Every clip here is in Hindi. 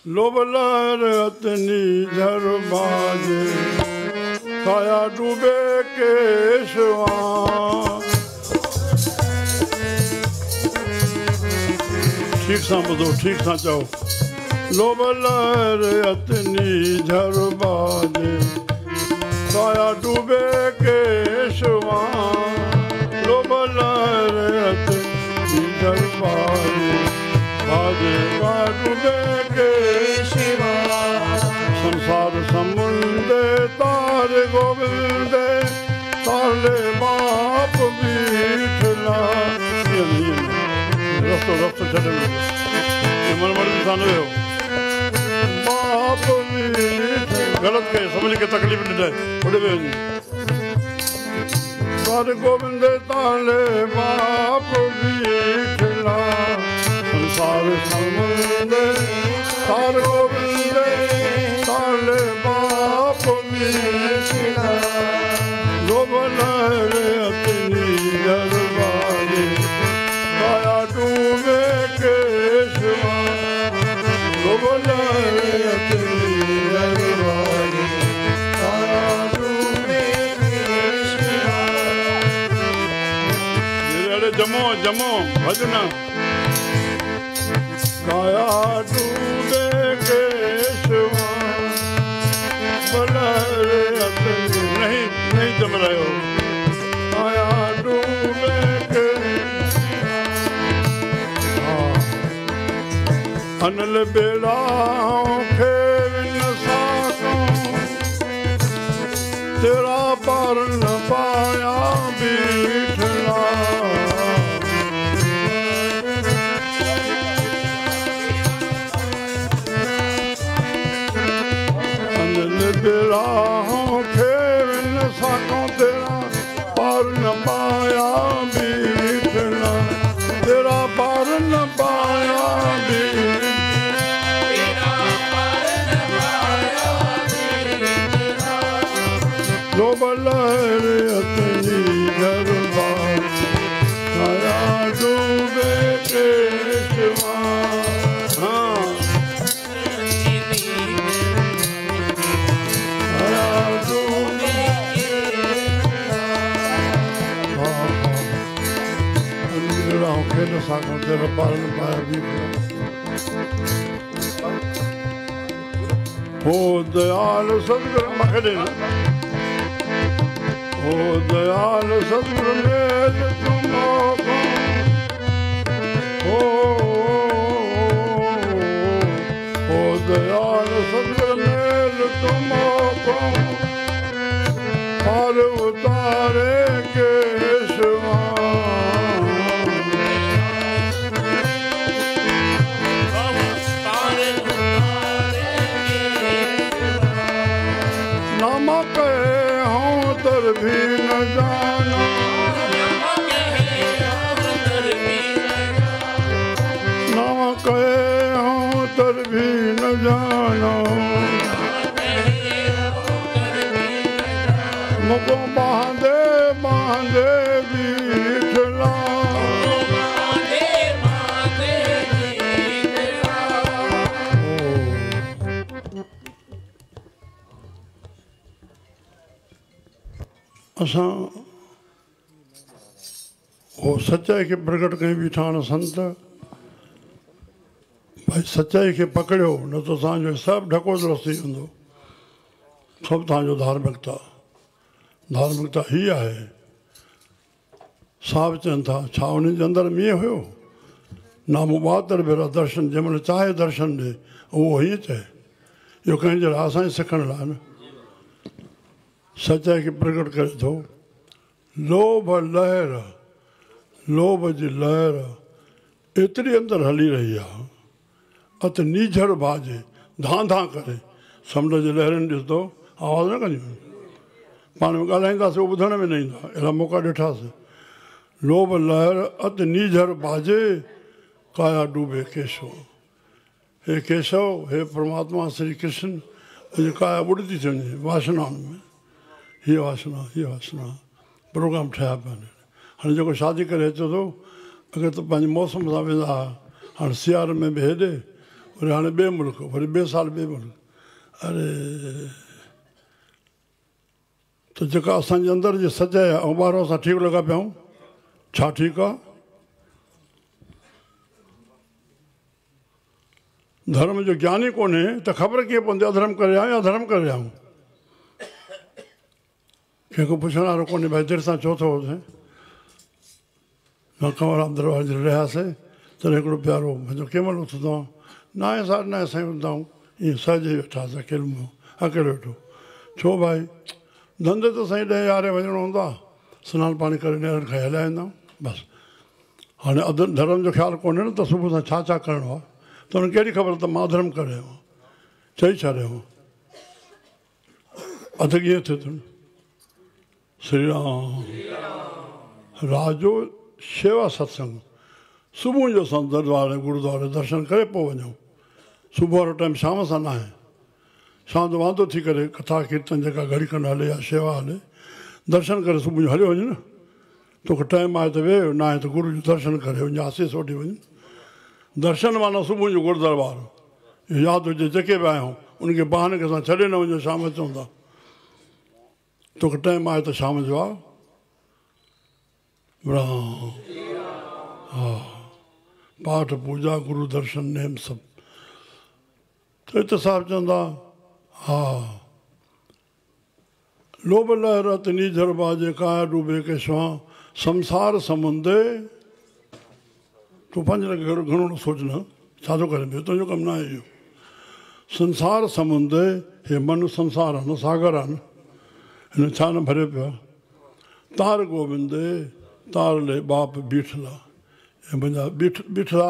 लोभ लहर अतनी झर बाजे काया डूबे केशवा ठीक सा बधो ठीक सा चओ लोभ लहर अतनी झर बाजे काया डूबे केशवा लोभ लहर अतनी झर बाजे बाजे काया डूबे केशवा संसार समुंदे तार गोविंद ताले बाप बीठला रस्तो रस्तो छॾे मन मन इंसान हो बाप बीठ गलत के समझ के तकलीफ न दे उड़े वे तार गोविंद ताले बाप बीठला संसार समुंदे तार गोविंद ताले बाप बीठला लोभ लहर अतनी झर बाजे काया डूबे केशवा लोभ लहर अतनी झर बाजे काया डूबे केशवा जमो जमो भजना काया डूबे केशवा लहर अतनी नहीं जम रहे हो काया डूबे के अनल बेड़ा खेल न साको तेरा पार न पाया बीठला अनल बेड़ा खेल न साको तेरा पार न पाया बीठला तेरा पार न पाया लोभ लहर अतनी झर बाजे काया डूबे केशवा काया डूबे खेल साको तेरा पार न पाया बीठला हो दयाल सतगुरु मखे देना ओ दयाल सतगुरु मेल तुमको ओ दयाल सतगुरु मेल तुमको पार उतारे केशवा नामा कहे हूँ तर भी न जाना नामा कहे हूँ तर भी न जाना मुझको बांधे बांधे बीठला असां वो सच्चाई के प्रकट कहीं भी ठाण संत भाई सच्चाई के पकड़ियो न तो तव्हांजो सभु ढकोसलो थी वेंदो सभु तव्हांजो धार्मिकता ही आहे साहब चवनि था छा उन्हनि जे अंदरि मींहुं हुयो नामुबातर भेरा दर्शन जंहिंमहिल चाहे दर्शन ॾे उहो हीअं चए इहो कंहिं जहिड़ा असांजे सिखण लाइ न सच्चाई खे प्रकट करे थो लोभ जी लहर एतिरी अंदरि हली रही आहे अत नीझर बाजे धां धां करे समुंड जे लहरनि ॾिसंदो आवाज़ न कंदियूं पाण में ॻाल्हाईंदासीं उहो ॿुधण में न ईंदा अहिड़ा मौक़ा ॾिठासीं लोभ लहर अत नीझर बाजे काया डूबे केशव हे केशव हे परमात्मा श्री कृष्ण अॼु काया ॿुॾी थी वञे वासनाउनि में हीअ वासना प्रोग्राम ठहिया पिया आहिनि हाणे जेको शादी करे अचे थो अगरि त पंहिंजे मौसम सां वेंदा हाणे सियारे में बि हेॾे वरी हाणे ॿिए मुल्क, वरी ॿिए साल ॿिए मुल्क। अरे त जेका असांजे अंदरि जी सजाए ऐं ॿाहिरां असां ठीकु लॻा पिया आहियूं, छा ठीकु आहे? धर्म जो ज्ञान ई कोन्हे त ख़बर कीअं पवंदी अधर्म करे आहियां या धर्म करे आहियूं? कंहिंखो पुछण वारो कोन्हे, भाई देरि सां छो थो हुजे। कंवरराम दरबार जे रहियासीं तॾहिं हिकिड़ो प्यारो मुंहिंजो कंहिं महिल उथंदो आहे, नाए साढे नाए साईं हूंदा आहियूं, ईअं सहजे वेठासीं अकेलो वेठो। छो भाई धंधे त साईं 10 यारहें वञिणो हूंदो आहे, सनानु पाणी करे नेरनि खां हलाए वेंदा आहियूं बसि। हाणे धर्म जो ख़्यालु कोन्हे न त सुबुह सां छा छा करिणो आहे, त हुनखे कहिड़ी ख़बर त मां अधर्म करे रहियो आहियां, चई छा रहियो आहियां, अधु कीअं थिए थो। श्री राम रात जो शेवा सत्संग, सुबुह जो असां दरबार गुरुद्वारे दर्शन करे पोइ वञूं। सुबुह वारो टाइम शाम सां न आहे, शाम जो वांदो थी करे कथा कीर्तन जेका घड़ी खनि हले या शेवा हले, दर्शन करे सुबुह जो हलियो वञु न। तोखे टाइम आहे त वेह, न आहे त गुरू जो दर्शन करे वञु, आसीस वठी वञु। दर्शन माना सुबुह जो गुरु दरबार, यादि हुजे जेके बि आहियूं उनखे बहाने खे असां छॾे न वञूं, शाम अचूं था। तोखे टाइम आहे त शाम जो आहे। हा पाठ पूजा गुरू दर्शन नेम सभु। त हिते साहिबु चवंदा हा लोभ लहरत नीझर बाजे काया डूबे के स्वां संसार समुंदे। तूं पंहिंजे लाइ घणो न सोचना, छा थो करे पियो, तुंहिंजो कमु न आहे इहो। संसार समुंदे, हे मन संसार आहे न, सागर आहे न, हिन छा न भरियो पियो आहे। तार गोविंदे तार ले बाप बीठला, ऐं मुंहिंजा बीठला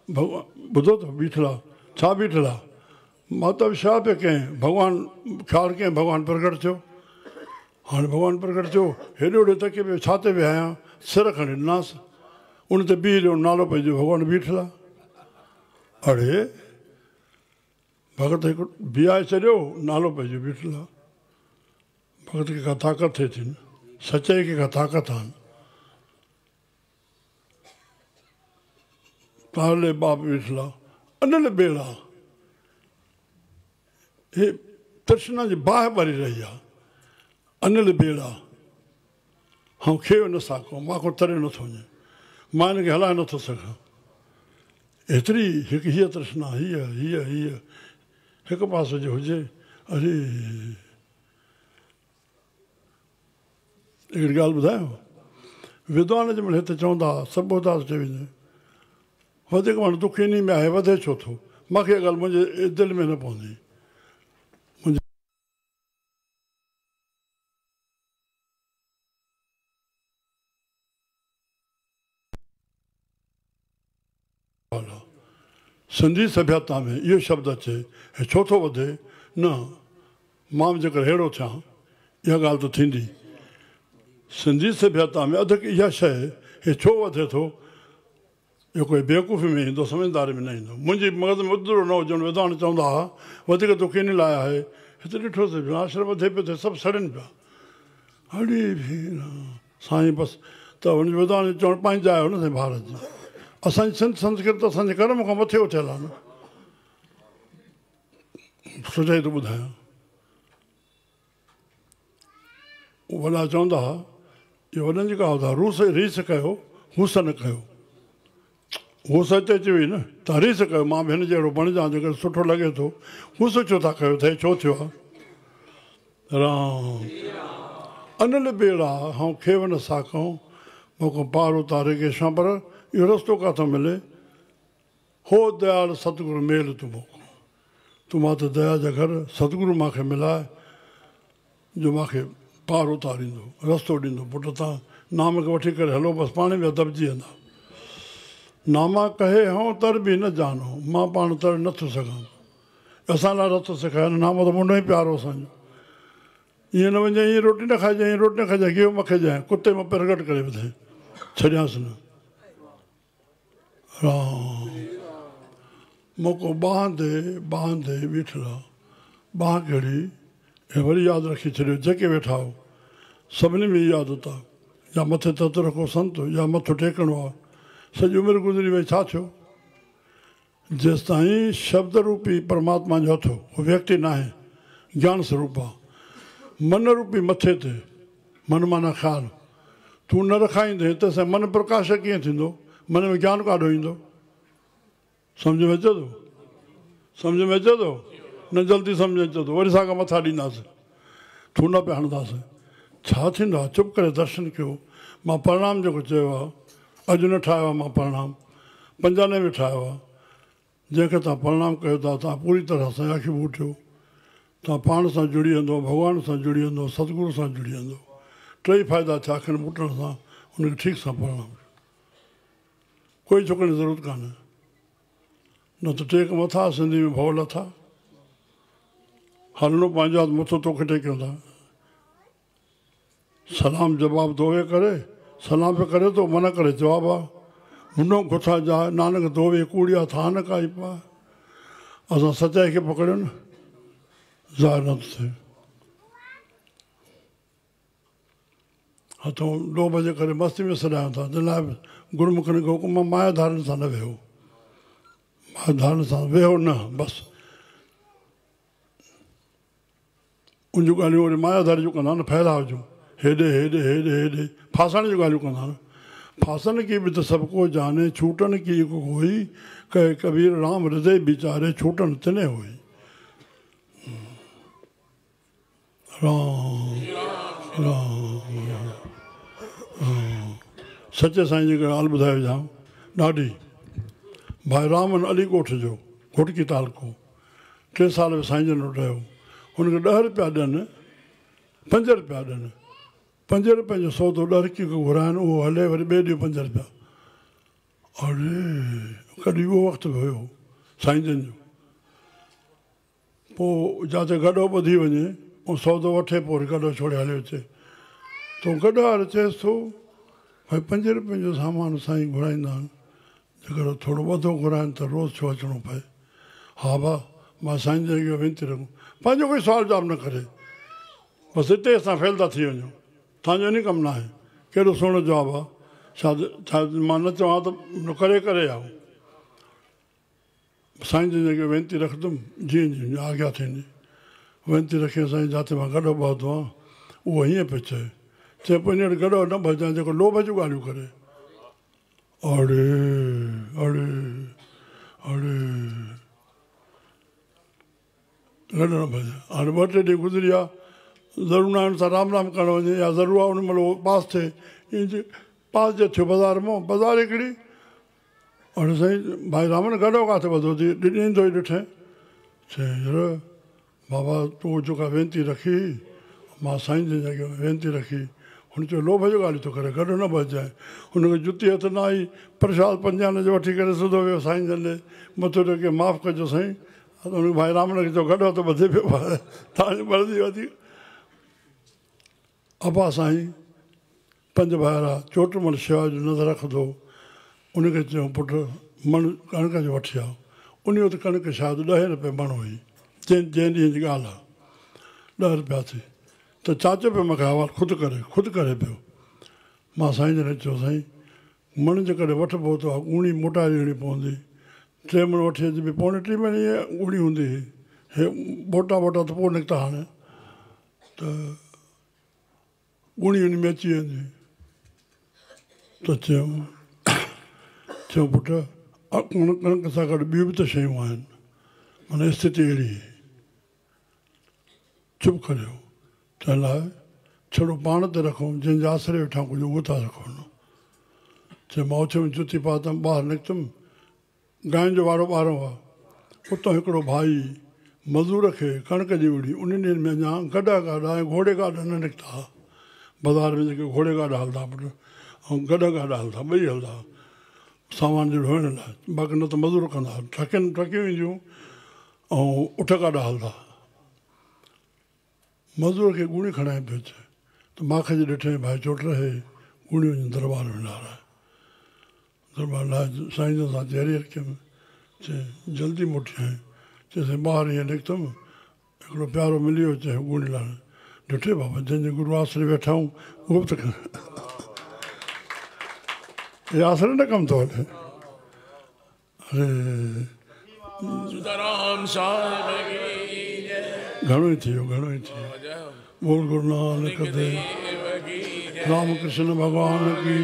भॻवान, ॿुधो अथव बीठला छा बीठला, मतिलबु छा पियो कयईं, भॻवानु ख़्यालु कयईं भॻवानु प्रगट थियो। हाणे भॻवानु प्रगट थियो, हेॾे होॾे तके पियो, छा ते विया आहियां, सिर खणी ॾिनासि, उन ते बीह जो नालो पइजो भॻवानु बीठला। अड़े भॻत हिकु बीहाए छॾियो, नालो पइजो बीठला। भॻत खे का ताक़त थिए थी न, सचाई खे का ताक़त आहे न। तारले बाप बीठला अनिल बेड़ा, हे तृष्णा जी बाहि भरी रही आहे। अनिल बेड़ा ऐं खेव न साको, मां तरे नथो वञे, मां हिनखे हलाए नथो सघां। एतिरी हिकु हीअ तृष्णा, हीअ हीअ हीअ हिकु पासे जो हुजे। अरे हिकिड़ी ॻाल्हि ॿुधायो, विद्वान जे महिल हिते चवंदा सभु उदास चई वञे, वधीक माण्हू दुख इन में आहे, वधे छो थो। मूंखे इहा ॻाल्हि मुंहिंजे दिलि में न पवंदी। सिंधी सभ्यता में इहो शब्द अचे, हे छो थो वधे न, मां बि जेकर अहिड़ो थियां इहा ॻाल्हि त थींदी। सिंधी सभ्यता में अधु इहा शइ, हे छो वधे थो, इहो कोई बेवकूफ़ी में ईंदो, समझदारी में न ईंदो। मुंहिंजी मग़ज़ में उधरो न हुजणु, विद्वान चवंदा हुआ वधीक दुख इन लाइ आहे, हिते ॾिठोसीं पियो आश्रम वधे पियो थिए, सभु सड़नि पिया। हड़ी भेण साईं बसि, त हुन विद्वान चवणु पंहिंजा आहियो न साईं भारत जी। असांजी सिंध संस्कृत असांजे कर्म खां मथे उथियल आहे न, सचाई थो ॿुधायां। वॾा चवंदा हुआ, इहो वॾनि जी कहावत आहे, रीस कयो हुस न कयो। हुस हिते अची वई न, तव्हां रीस कयो मां बि हिन जहिड़ो बणिजां जेकर सुठो लॻे थो, हुस छो था कयो, थिए छो थियो आहे। राम अनिल बेड़ा ऐं खेव न साकऊं, मोको पार उतारे के शां, पर इहो रस्तो किथां मिले। हो दयाल सतगुरु मेल तूं मोको, तूं मां त दया जा घर सतगुरु मूंखे मिलाए, जो मूंखे पार उतारींदो, रस्तो ॾींदो। पुटु तव्हां नाम खे वठी करे हलो, बसि पाण में दॿिजी वेंदा। नामा कहे हूं तर बि न जानो, मां पाण तर नथो सघां, असां लाइ रस्तो सेखारियो। नामो त मुंडो ई प्यारो असांजो। ईअं न वञे, ईअं रोटी न खाइजांइ, ईअं रोटी न खाइजांइ, कीअं मखे जांइ, कुते मां प्रगट करे ॿुधाए छॾियांसि न। राम मोको बांधे बांधे बीठला, बांह कहिड़ी, ऐं वरी यादि रखी छॾियो, जेके वेठा हो सभिनी में यादि होता, या मथे तत रखो संत, या मथो टेकणो आहे। सॼी उमिरि गुज़री वई, छा थियो। जेसि ताईं शब्द रूपी परमात्मा जो हथु उहो व्यक्ति न आहे, ज्ञान स्वरूप आहे। मन रूपी मथे ते, मन माना ख़्यालु तूं न रखाईंदे त मन प्रकाश कीअं थींदो, मन में ज्ञान काॾो ईंदो? सम्झ में अचे थो? सम्झ में अचे थो? न जल्दी सम्झ अचे थो, वरी साॻा मथा ॾींदासीं, थू न पिया हणंदासीं। छा थींदो आहे? चुप करे दर्शन कयो। मां परिणाम जेको चयो आहे, अॼु न ठाहियो आहे मां परिणाम, 95 में ठाहियो आहे। जंहिंखे तव्हां परिणाम कयो था, तव्हां पूरी तरह सां आखियूं ॿूटियो, तव्हां पाण सां जुड़ी वेंदो, भॻवान सां जुड़ी वेंदो, सतगुरू सां जुड़ी वेंदो। टई फ़ाइदा थिया अखियुनि ॿूटण सां, हुनखे ठीकु सां परिणाम। कोई चुकण जी ज़रूरत कान्हे। न त टेक मथा, सिंधी में भव लथा, हलणो पंहिंजो आहे, मथो तोखे टेकियो था। सलाम जवाब दोवे करे, सलाम पे करे तो मना करे जवाब आहे। मुनो गुथा जा नानक दोवे कूड़िया था न काई पा। असां सचाई खे पकड़ियो न, ज़ाहिर न थिए। हथों लोभ जे करे मस्ती में सॾायूं था, जिन लाइ गुरुमुखनि खे हुकुम माया धारण सां न वेहो, माया धारण सां वेहो न, बसि उन जूं ॻाल्हियूं वरी मायाधारी जूं कंदा न, फैलाव जूं, हेॾे हेॾे हेॾे हेॾे फासण जूं ॻाल्हियूं कंदा न। फासन की बि त सभु को जाने, छूटन की हिकु हुई, कहे कबीर राम हृदय वीचारे, छूटन तिने हुई। राम राम सचे साईं जी ॻाल्हि ॿुधाए जाऊं, ॾाढी। भाई रामन अलीकोट जो घुटकी तालको 3 साल में साईं जन वटि रहियो। हुनखे 10 रुपया ॾियनि, 5 रुपया ॾियनि, 5 रुपये जो सौदो 10 रुपये खां घुराइनि, उहो हले वरी ॿिए ॾींहुं 5 रुपया। अड़े कॾहिं उहो वक़्तु बि हुयो साईं जन जो। पोइ जिते गॾो ॿुधी वञे, उहो सौदो वठे, पोइ वरी गॾो छोड़े हलियो अचे। तो गॾु वारो चएसि थो भई 5 रुपये जो सामान साईं घुराईंदा आहिनि, जेकर थोरो वधो घुराइनि त रोज़ु छो अचिणो पए? हा भाउ, मां साईं जन खे वेनती रखूं, पंहिंजो कोई सुवाल जवाबु न करे, बसि हिते असां फेल था थी वञूं। तव्हांजो इन कमु न आहे। कहिड़ो सुहिणो जवाबु आहे। छा मां न चवां त करे करे आऊं। साईं जन खे वेनती रखंदुमि, जीअं जीअं आज्ञा थींदी। वेनती रखे साईं, जिते मां गॾो ॿधो आहियां, उहो हीअं पियो चए पोइ हींअर गॾो न भॼाए, जेको लोभ जूं ॻाल्हियूं करे। अड़े अड़े अड़े गॾो न भॼाए। हाणे 2-3 ॾींहं गुज़री विया, ज़रूरु नारायण सां राम राम करणु वञे, या ज़रूरु आहे उन महिल उहो पास थिए। ईअं पास जे थियो बाज़ारि मां, बाज़ारि हिकिड़ी। हाणे साईं भाई रामन गॾो किथे ॿधो थी, ॾींदो ई ॾिठे। चई यार बाबा तूं जेका वेनती रखी, मां साईं जन जॻह वेनती रखी, हुन चयो लोभ जो ॻाल्हि थो करे, गॾु न भॼाए। हुनखे जुती हथ न आई, प्रसाद 5 आने जो वठी करे सिधो वियो साईं जन ॾे, मथो टेके माफ़ु कजो साईं। हुनखे भाई रामन खे चयो गॾु हथ ॿधे पियो, तव्हांजी मर्ज़ी वधी। अबा साईं 5 भाइरा चोटमल शेवा जो नज़र रखंदो, उनखे चयो पुटु मण कणिक जो वठी आ। उन वटि कणिक शायदि 10 रुपये मण हुई, जंहिं ॾींहं जी ॻाल्हि आहे, 10 रुपया थी। त चाचो पियो मूंखे हवालु ख़ुदि करे पियो। मां साईं जन चयो साईं मण जेकॾहिं वठिबो त ॻूणी मोटाए ॾियणी पवंदी। 3 मण वठी अचिबी, 2.5 मण ॻूणी हूंदी हुई, हे मोटा मोटा त पोइ निकिता। हाणे त ॻूणी हुन में अची वेंदी। त चयो पुटु कणिक सां गॾु ॿियूं बि त शयूं आहिनि, माना स्थिति अहिड़ी। चुप करियो, तंहिं लाइ छड़ो पाण ते रखूं, जंहिंजे आसिरे वेठा कुझु उहो था रखूं। चयो मां ओछे में जुती पातमि, ॿाहिरि निकितमि, गांइ जो वारो ॿारो आहे। उतां हिकिड़ो भाई मज़ूर खे कणिक जी विड़ी, उन ॾींहंनि में अञा गॾा गाॾा ऐं घोड़े गाॾा न निकिता। बाज़ारि में जेके घोड़े गाॾा हलंदा पुटु, ऐं गॾ गाॾा हलंदा, ॿई हलंदा सामान जो ढोइण लाइ। बाक़ी न त मज़ूर कंदा, ट्रकियूं ईंदियूं ऐं उठ गाॾा हलंदा। मज़ूर खे ॻूणी खणाए पियो अचे, त माखे जे ॾिठे भाई चोट रहे ॻूणी वञी दरबार में लाराए। दरबार लाइ साईं जन सां चेरी रखियमि, चए जल्दी मोटी आहीं। चएसि ॿाहिरि ईअं निकितमि, हिकिड़ो प्यारो मिली वियो, चए ॻूणी लाइ ॾिठे बाबा जंहिंजे गुरू आसिरे वेठा आहियूं उहो बि त हे आसिरे न कमु थो हले। अरे सुताराम साहिब की जय। घणो ई थियो बोल गुरु नानक देव राम कृष्ण भगवान की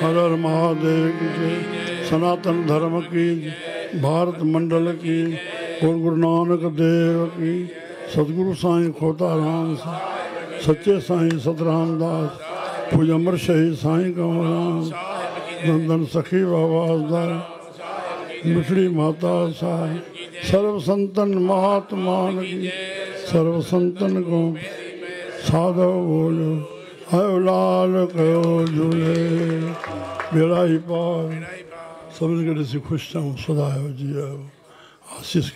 हर हर महादेव की जय। सनातन धर्म की भारत मंडल की बोल गुरु नानक देव की। सतगुरु साईं खोताराम सच्चे साईं सतराम दास पूज अमर शहीद साईं कंवरराम नंदन सखी बाबासदास मिठड़ी माता साहिब सर्व संतन महात्मान की सर्व संतन को साधो बोलो आयो लाल कयो झूले बेड़ा ही पार सभिनी खे ॾिसी ख़ुशि थियूं सदा जी आशीष